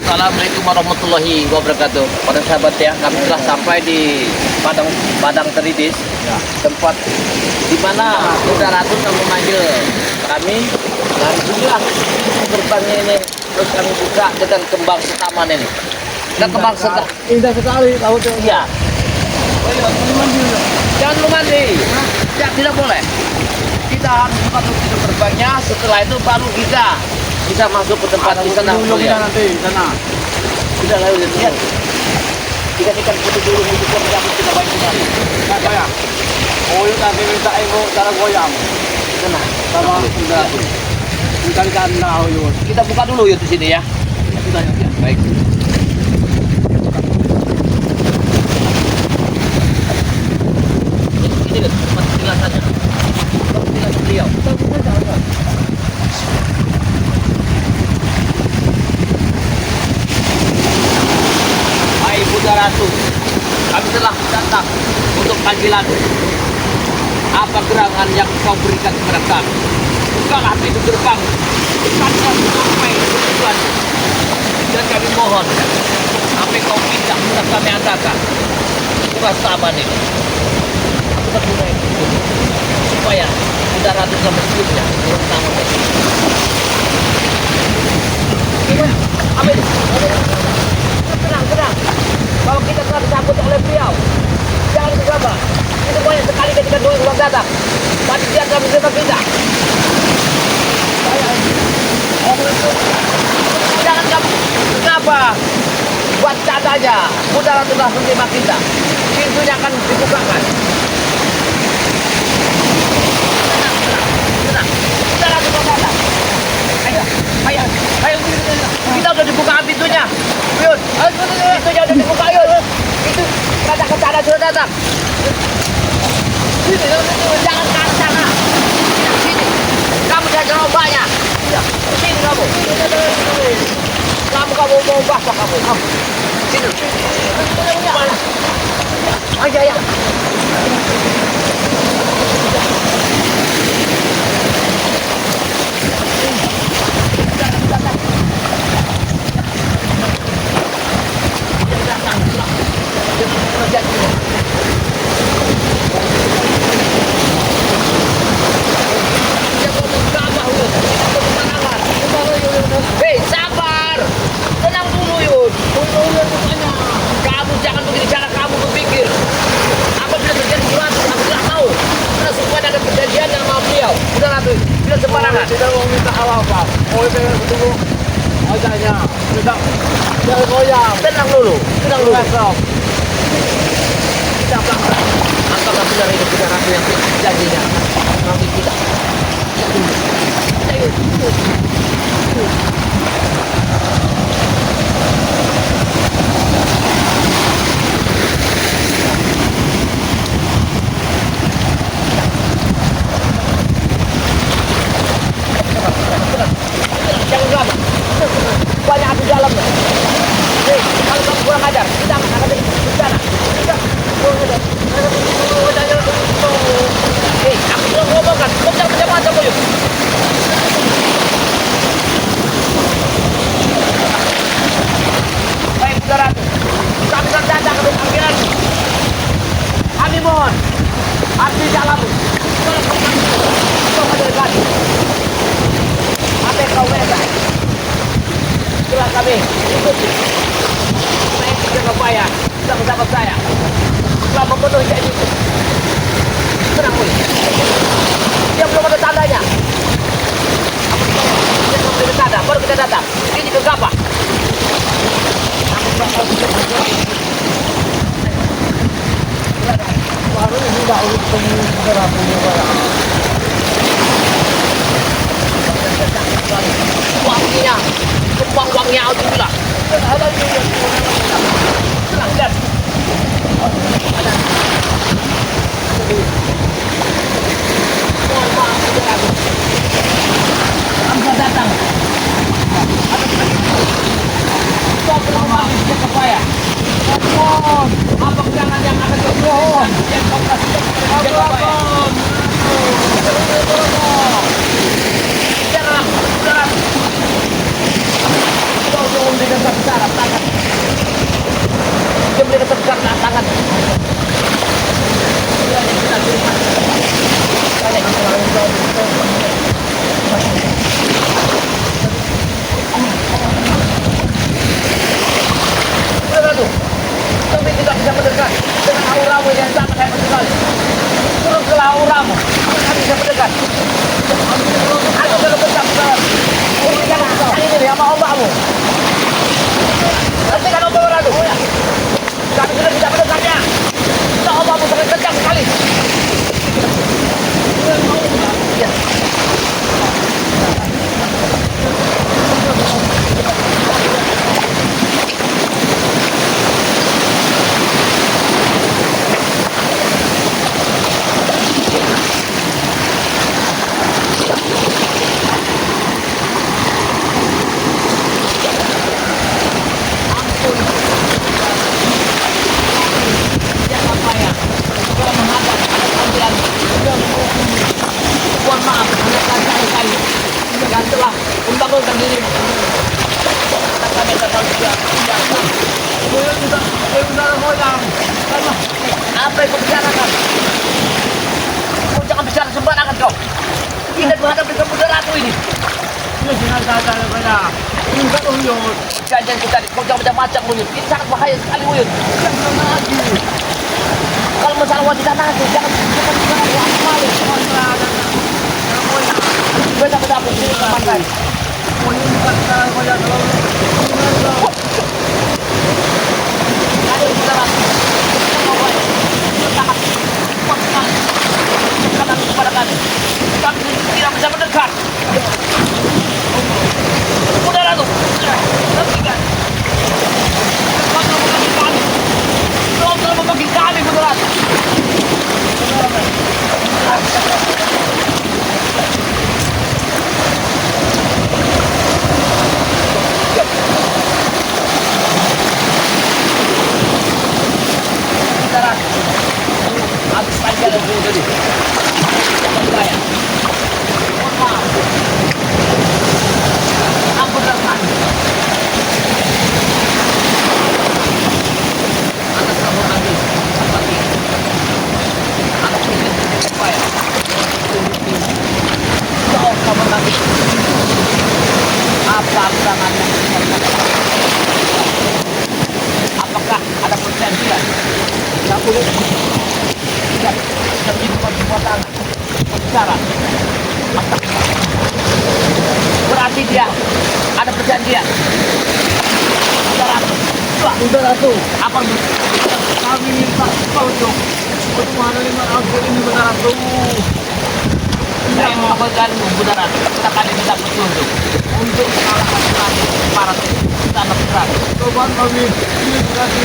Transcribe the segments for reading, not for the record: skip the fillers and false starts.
Assalamualaikum warahmatullahi wabarakatuh. Para sahabat ya, kami telah sampai di Padang Teridis, tempat di mana Saudara Ratu telah memanggil kami. Dan inilah gerbangnya ini, terus kami buka dengan kembang setaman ini. Dan kembang setaman Indah sekali lautnya. iya. Oh iya, ini mandi. Jangan lu mandi. Ya, tidak boleh. Kita harus buka dulu gerbangnya. Setelah itu baru kita bisa masuk ke tempat di sana. Kita nanti sana. Sudah lalu lihat. Ikan putih dulu itu pun kita baik sekali. Nah, saya. Oh, itu nanti minta ibu cara goyang. Sana. Sama sudah. Dikalikan tahu yuk. Kita buka dulu yuk di sini ya. Sudah ya. Baik. Ini loh, tempat penjelasannya. Tempat penjelasan beliau. Hai Bunda Ratu, kami telah datang untuk panggilan. Apa gerangan yang kau berikan kepada kami? Bukalah pintu gerbang. Bukalah sampai tujuan. Dan kami mohon, apa yang kau minta sudah kami antarkan. Bukan sahabat ini. Aku berdoa supaya Bunda Ratu bisa menciumnya bersama kami. Apa itu? Tenang. Kalau kita telah disambut oleh beliau, jangan gegabah. Itu banyak sekali ketika dua orang datang. Tadi dia akan menerima kita. Jangan kamu kenapa? Buat cat aja. Bunda Ratu telah menerima kita. Pintunya akan dibukakan. Tenang. Bunda Ratu telah datang. Ayo. Kita udah dibuka pintunya. Yun, pintunya udah dibuka, Yun. Itu kata kencana sudah datang. Jangan ke arah sana. Sini. Kamu jangan gerobaknya. Sini kamu. Kamu mau basah kamu. Sini. Mana? Ayo, ya. Hei, sabar. Tenang dulu, Yun. Kamu jangan begini cara kamu berpikir. Apabila terjadi sesuatu, aku tidak tahu. Karena semuanya ada perjanjian sama beliau. Udah Ratu, tidak sembarangan. Tidak mau minta apa-apa. Oh, itu tunggu. Ajanya. Tidak goyang. Tenang dulu. Besok. Kita pelan-pelan. Apakah benar itu Bunda Ratu yang janjinya? Nanti kita. Ayo. Jangan lama. Banyak api dalamnya. Hei, kalau kamu kurang ajar, kita akan ada di sana. Hei, aku sudah ngomongkan. Kau jangan macam-macam, yuk. Baik, Bunda Ratu. Kami telah datang ke panggilan. Kami mohon, abdi dalam. Kau mendekat. Apa yang kau minta? Setelah kami ikuti. Main jaga upaya bersama saya. Setelah memenuhi janji itu. Tenang, Boy. Dia belum ada tandanya. Apa dia belum ada tanda, baru kita datang. Ini gegabah. Baru ini tidak ketemu Saudara. Wanginya, kembang wanginya alhamdulillah. Tenang, lihat. Anda datang. Kau kenapa dia kepaya? Apa jangan yang akan kau yang kau kasih dia kepaya? Jangan. Kau belum dengan besar. kan. Iya, kita terima. Kalian Udah tuh, tapi tidak bisa mendekat dengan auramu yang sangat hebat sekali. Turun ke auramu, tidak bisa mendekat. Aku kalau bentak ini jangan ini nih sama ombakmu. Hentikan ombak beradu. Kami sudah tidak mendekatnya. Kita ombakmu sangat kencang sekali. Ya. Mohon maaf, sekali yang telah membangunkan dirimu. Kami datang juga. Apa yang kau bicarakan? Kau jangan bicara sembarangan kau. Tidak menghadapi kemudaratu ini. Jangan kita, kau jangan macam-macam Uyun. Ini sangat bahaya sekali Uyun. Kalau masalah wanita nanti, jangan malu. Beda-beda aku sini kemarin. Ada yang bicara, sangat kuat sekali. Katakan kepada kami, kami tidak bisa mendekat. Udara tuh, hentikan. Kau telah membagi kami. Kau telah membagi kami, udara. Habis panjang aku tadi. Jangan saya. Mohon maaf. Ampun Rahman. Atas kamu nanti. Pagi. Aku ingin supaya. Jauh kamu nanti. Apa tangannya? Apakah ada perjanjian? Tidak boleh. Tidak terjadi perbuatan bicara. Berarti dia ada perjanjian. Udah Ratu. Apa kami minta kau untuk menerima ampun ini Bunda Ratu. Saya melakukan Bunda Ratu. Kita kali minta petunjuk untuk mengalahkan para tanah perang. Tuhan kami ini berarti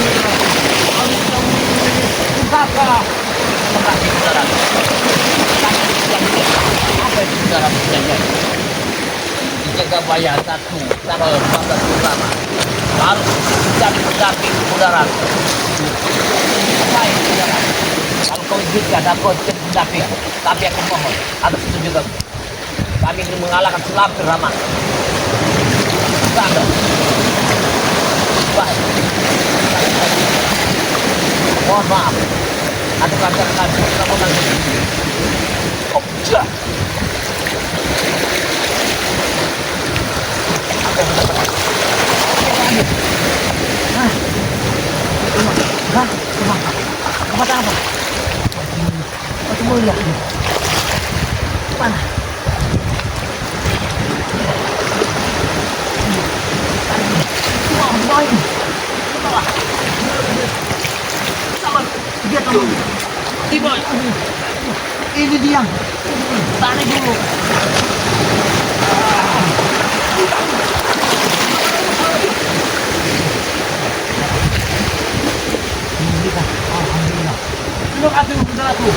kami kakak mengasih saudara. Kami apa itu saudara perjanjian? Dijaga bayar satu tanggal 14 pertama. Harus kami mendamping saudara. Baik saudara. Kalau kau izinkan aku jadi mendamping, tapi aku mohon atas itu juga kami ingin mengalahkan Selampir Rama. Tanda. Baik. Mohon maaf. Ada kantor kami, kamu nanti. Oh, sudah. Apa yang mendapat? Kepada apa? Aku mau lihat. Mana? Wah, main. Bawah. Dia tahu. Tiba. Ini dia. Tarik dulu. Alhamdulillah. Terima kasih saudaraku.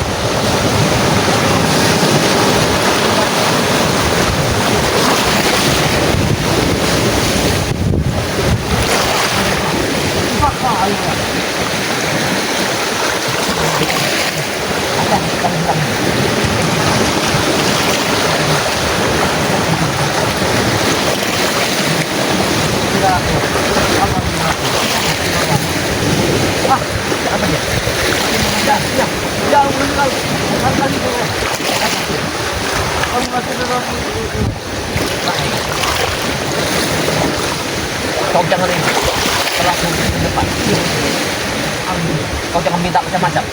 Ah, apa dia? jangan ini. Terlalu di depan. Kau jangan minta macam-macam.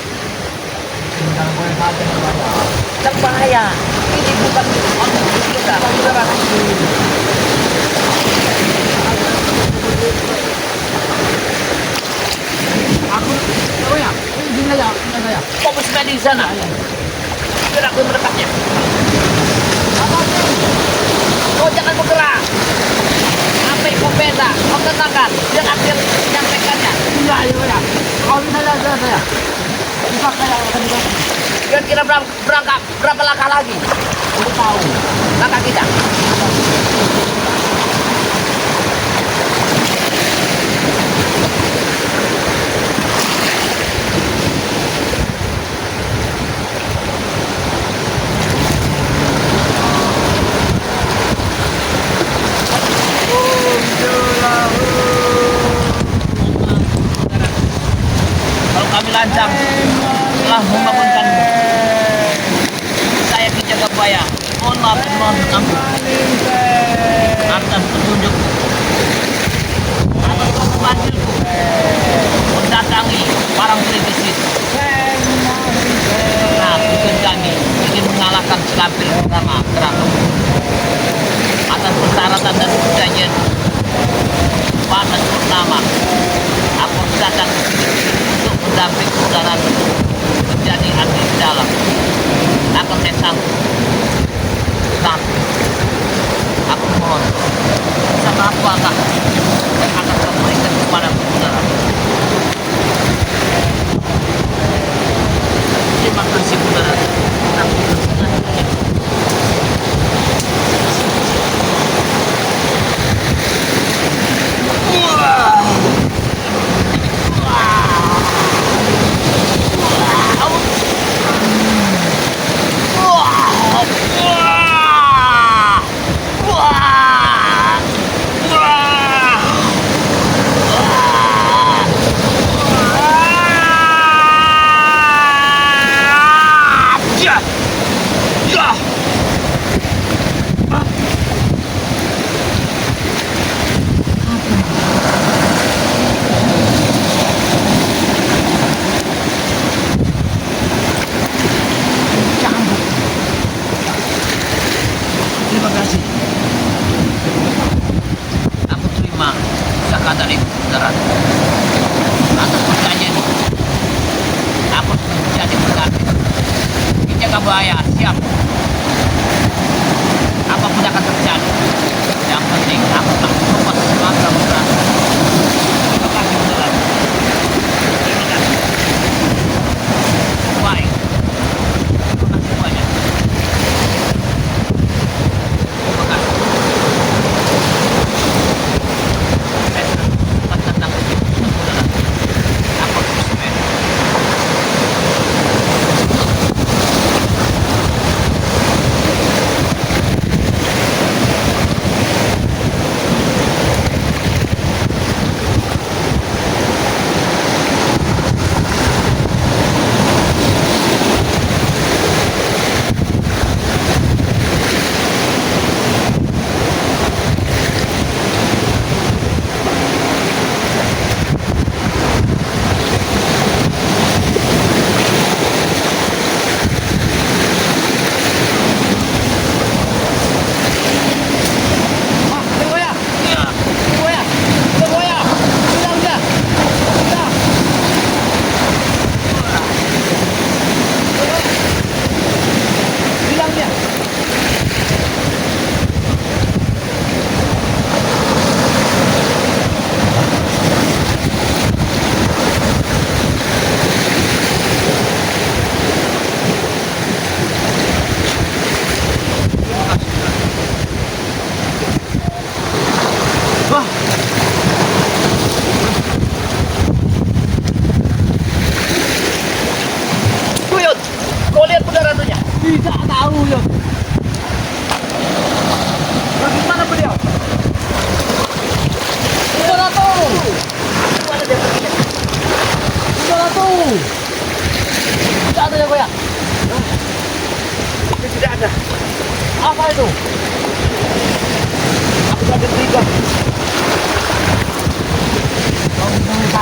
Tinggal gue saja namanya. Jangan bahaya. Ini bukan kita. Aku, oh ya, ini aja, ini aja. Fokus di sana. Biar aku mendekatnya. Kau jangan bergerak. Sampai kau beda. Kau tenangkan. Biar aku yang menyampaikannya. Iya, iya. Kau ini aja saya. Bisa kayak tadi. Kira-kira berapa langkah lagi? Aku tahu. Langkah kita. Kalau kami lancang telah membangunkanmu, saya Ki Jagabaya mohon maaf dan mohon ampun atas petunjuk atas memanggilku mendatangi para kritis. Nah, tujuan kami ingin mengalahkan selampir pertama Keraton. Atas persyaratan dan perjanjian Paman Purnama, aku datang ke sini untuk mendamping saudara menjadi abdi di dalam. Akan saya sanggup. Tapi aku mohon sama apakah yang akan kau berikan kepada saudara. Terima kasih saudara. Aku bersedia. Terima kasih. Aku terima zakat dari saudara. Atas perjanjian aku menjadi pengganti. Ki Jagabaya siap. Apapun akan terjadi. Yang penting aku tak lupa semangat saudara. Terima kasih saudara. Terima kasih. Baik. Terima kasih banyak. Terima kasih. Saya tentang saudara. Aku bersedia.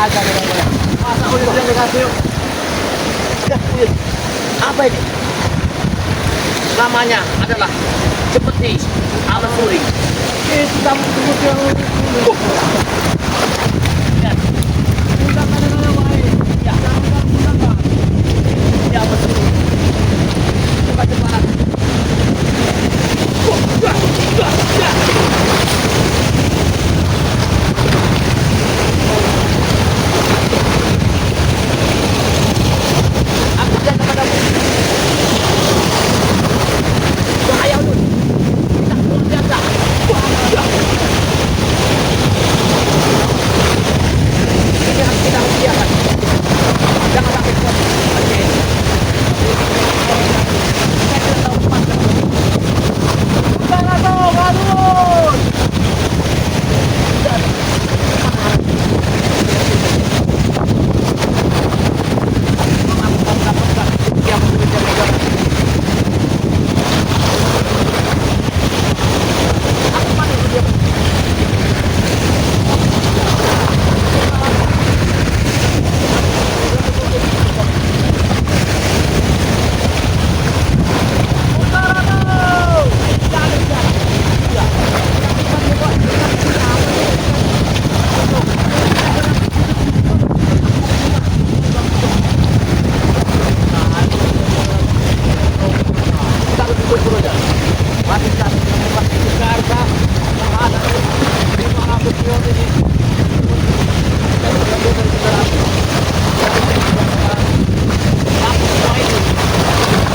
aja dengan masa uyut yang dikasih yuk. Uyut. Apa ini? Namanya adalah cepeti alasuri. Kita tunggu yang Lihat. udah kadang-kadang baik. Ya, ya betul. Coba cepat. Aku jangan kepadamu. Bahaya Uyut. Kita luar biasa. Ini harus kita biarkan. Jangan sampai kuat. Oke. Saya tidak tahu kemana. Jangan tahu garut.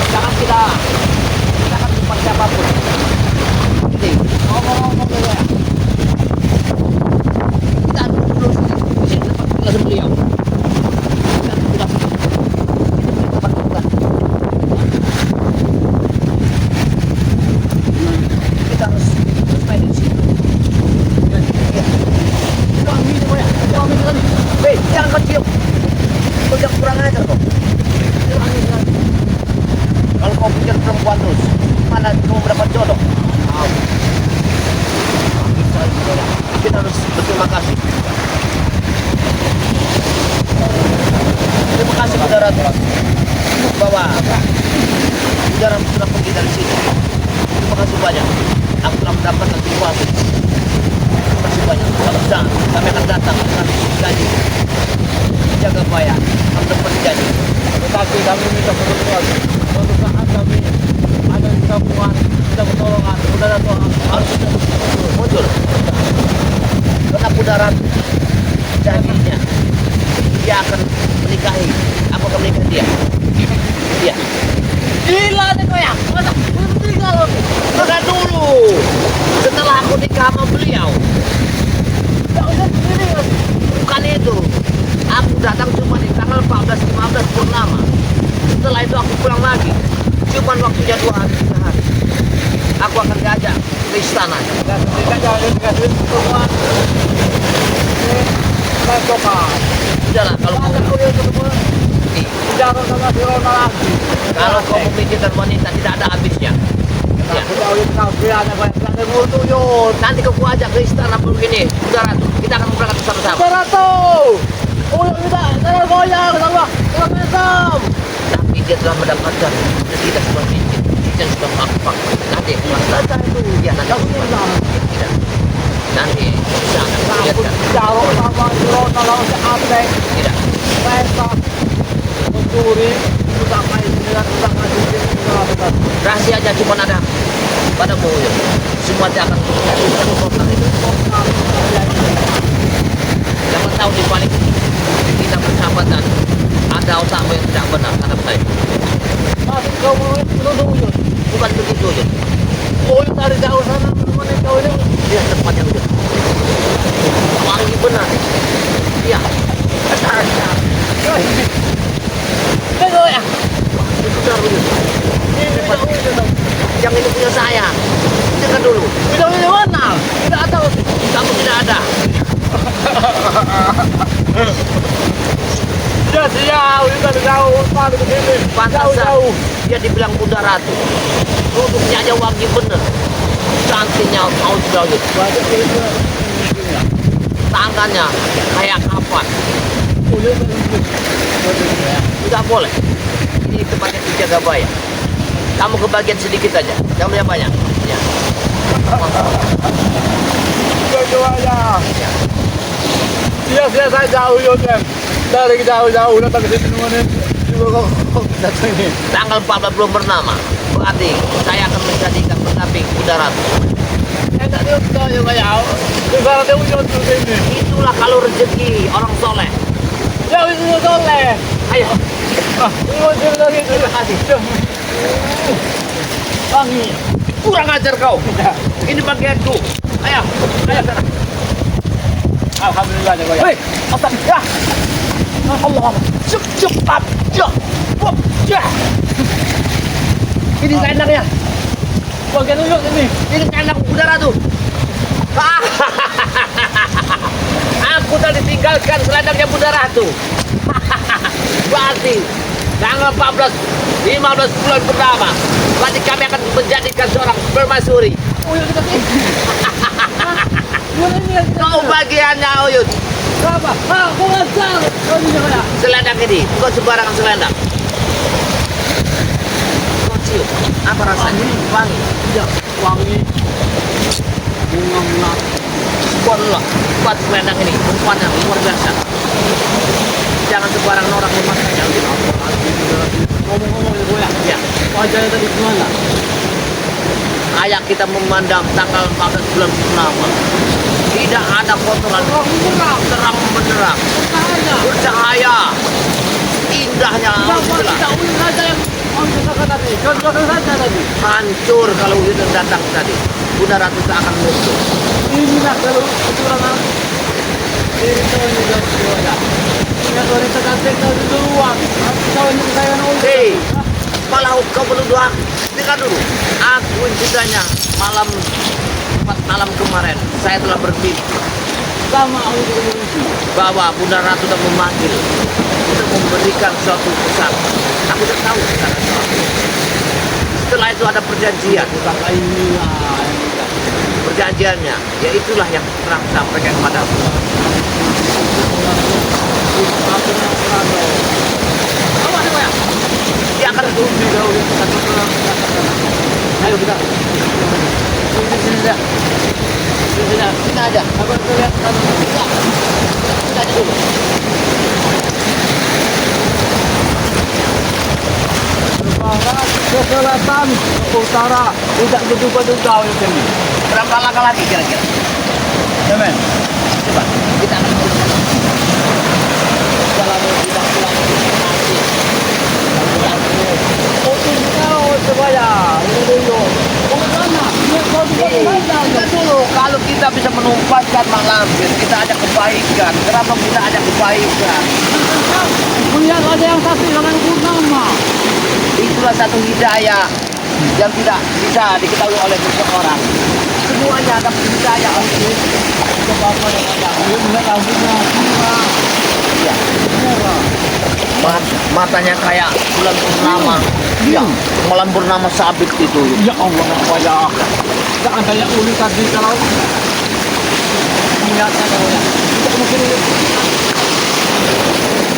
Jangan kita akan tempat siapapun. Oke, ngomong-ngomong dulu ya. Kita dulu di sini tempat tinggal beliau. Kita sudah ini tempat bukan. Kita harus main di sini. Jangan minum ya, jangan minum lagi. Hei, jangan kecil. Kau jangan kurang ajar kau. Kalau kau pikir perempuan terus, mana kau mendapat jodoh? Kita harus berterima kasih. Terima kasih kepada Ratu bahwa udara sudah pergi dari sini. Terima kasih banyak. Aku telah mendapatkan sesuatu. Terima kasih banyak. Kalau tidak, kami akan datang. Kami janji. Jaga bayar. Kami dapat janji. Tetapi kami minta pertolongan. Suatu saat kami ada di kampungan, kita pertolongan. Saudara Tuhan harus Muncul. Karena Budara janjinya dia akan menikahi. Aku akan menikahi dia. Iya. gila nih kau ya. Masa belum tinggal loh. Sudah dulu. Setelah aku nikah sama beliau. Tak usah sendiri kan. Bukan itu. Aku datang cuma di tanggal 14-15 purnama. Setelah itu aku pulang lagi. Cuman waktunya 2 hari 3 hari. Aku akan diajak ke istana. Dan mereka jangan dikasih semua. Pasokan. Udahlah kalau Kalau kau kau yang ketemu, Nih, jangan sama si Rona lagi. kalau kau memikirkan wanita tidak ada habisnya. Ya. Aku tahu itu kau kira ada banyak yang ngurutu yun. Nanti kau ajak ke istana begini. Udara kita akan berangkat bersama-sama. Berato. Oh, kita jangan goyang sama. Jangan mesam. Tapi dia telah mendapatkan kita semua mikir. Kita sudah mampak. Nanti Saja itu. ya nanti Kau tidak. tidak. Nanti bisa akan Aku lihatkan. jauh sama si Rona lawan si Abeng. Tidak. Pesta mencuri sudah main dengan sudah ngasih sudah Rahasia aja cuma ada padamu. Ya. Semua dia akan jangan tahu di balik kita persahabatan ada otakmu yang tidak benar terhadap saya. masih kau menuduh yun. Bukan begitu ya. Oh, yun dari jauh sana mana kau ini. Dia tempat yang udah. Wangi benar. Iya. Besar. Itu ya. Itu taruh ya. Yang ini punya saya. Dengar dulu. Bidang ini mana? Tidak ada. Kamu tidak ada. Ya siap, kita jauh pan ke sini. Pantasan Jauh-jauh. dia dibilang Bunda Ratu. Duduknya aja wangi bener. Cantiknya mau jauh. Banyak itu. tangannya kayak kapan. Oh, iya, iya. Tidak boleh. Ini tempatnya dijaga bayar. Kamu kebagian sedikit aja, kamu yang banyak. Ya. Coba aja. Ya. Iya, saya jauh ya, Bang. Dari jauh-jauh datang ke sini nemenin. Juga kok datang ini. Tanggal 14 belum bernama. Berarti saya akan menjadikan pendamping udara. Enggak dia udah kayak. Di sana dia udah ini. Itulah kalau rezeki orang soleh. Ya itu soleh. Ayo, Ini mau cerita lagi. terima kasih. Wangi. Kurang ajar kau. Ini bagianku. Ayo, ayo sana. Alhamdulillah ya. Hei, astagfirullah. Allah, cepat, ya. Ini kandangnya. Bagian ujung ini. Ini kandang udara tuh. Aku tadi tinggalkan selendangnya udara tuh. Berarti tanggal 14, 15 bulan pertama. Berarti kami akan menjadikan seorang permaisuri. Oh iya kita sih. Kau bagiannya Uyut. Berapa? Aku ngasal. Oh ini mana? Selendang ini, bukan sembarangan selendang. Kau cium, apa rasanya? Wangi. Ya, wangi. Bunga-bunga. Buatlah, buat selendang ini, perempuan yang luar biasa. Jangan sembarangan orang memakainya. Ngomong-ngomong ya, ya. Ya, Wajahnya tadi gimana? ayah kita memandang tanggal 14 bulan purnama. Tidak ada kotoran, terang benderang, bercahaya, indahnya alhamdulillah. Tidak ulun saja yang katakan tadi. Contohkan saja tadi. Hancur kalau hujan datang tadi. Bunda Ratu tak akan muncul. Inilah kalau kecurangan. Ini tahun juga ada. Ingat wanita cantik tahu duluan. Tahun yang saya nunggu. Hei, malah kau menuduh aku. Dengar dulu. Aku incidanya malam kemarin. Saya telah bermimpi Sama aku juga begitu. bahwa Bunda Ratu telah memanggil untuk memberikan suatu pesan. Aku tidak tahu pesan apa. Setelah itu ada perjanjian. Kakak inilah. Perjanjiannya, ya itulah yang pernah aku sampaikan kepadamu. Aku yang merasa. Apa ada ya? Dia akan Bumi dahulu. ayo kita. Sini aja. Sini aja. Apa itu lihat kamu? Sini aja dulu. Barat ke selatan, ke utara, tidak berduga-duga yang ini. Berapa langkah lagi kira-kira? Amen. Coba kita akan jalan kita pulang nanti. Oh, ini kau sebaya, ini dulu. Oh, mana? Ini kau Kita dulu kalau kita bisa menumpaskan mak lampir, kita ada kebaikan. Kenapa kita ada kebaikan? Melihat ada yang satu dengan purnama. Itulah satu hidayah yang tidak bisa diketahui oleh seseorang. Semuanya ada hidayah. Coba apa yang ada? Ini melihat rambutnya merah. Ya. Merah. Matanya kayak bulan purnama. Ya, malam purnama sabit itu. Ya Allah, wajah. Tak ada yang unik tadi kalau melihatnya kalau ya. Tidak mungkin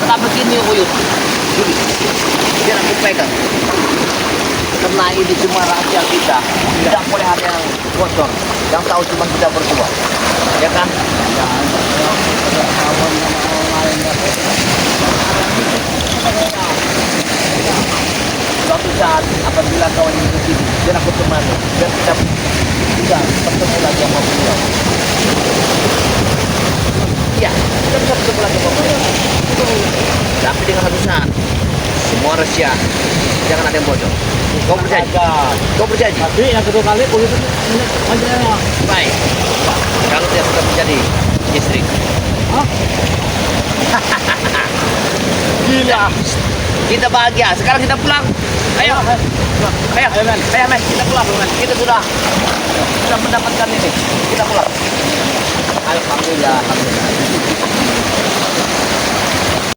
Kenapa begini Uyut? Gini, biar aku pegang. Karena ini cuma rahasia kita. Tidak boleh ada yang bocor. Yang tahu cuma kita berdua. Ya kan? ya ada kawan sama orang lain. Suatu saat apabila kau ingin ke sini, biar aku temani. Biar kita bisa bertemu lagi sama beliau. Iya, kita bisa bertemu lagi sama beliau. Tapi dengan satu saat, semua rahasia jangan ada yang bocor. Kau berjanji? Kau berjanji? Tapi yang kedua kali itu wajahnya. Baik. Kalau dia sudah menjadi istri. Hah? Gila. Kita bahagia. Sekarang kita pulang. Ayo. Ayo, men. Ayo, men. Kita pulang, men. Kita sudah mendapatkan ini. Kita pulang. Alhamdulillah. Alhamdulillah.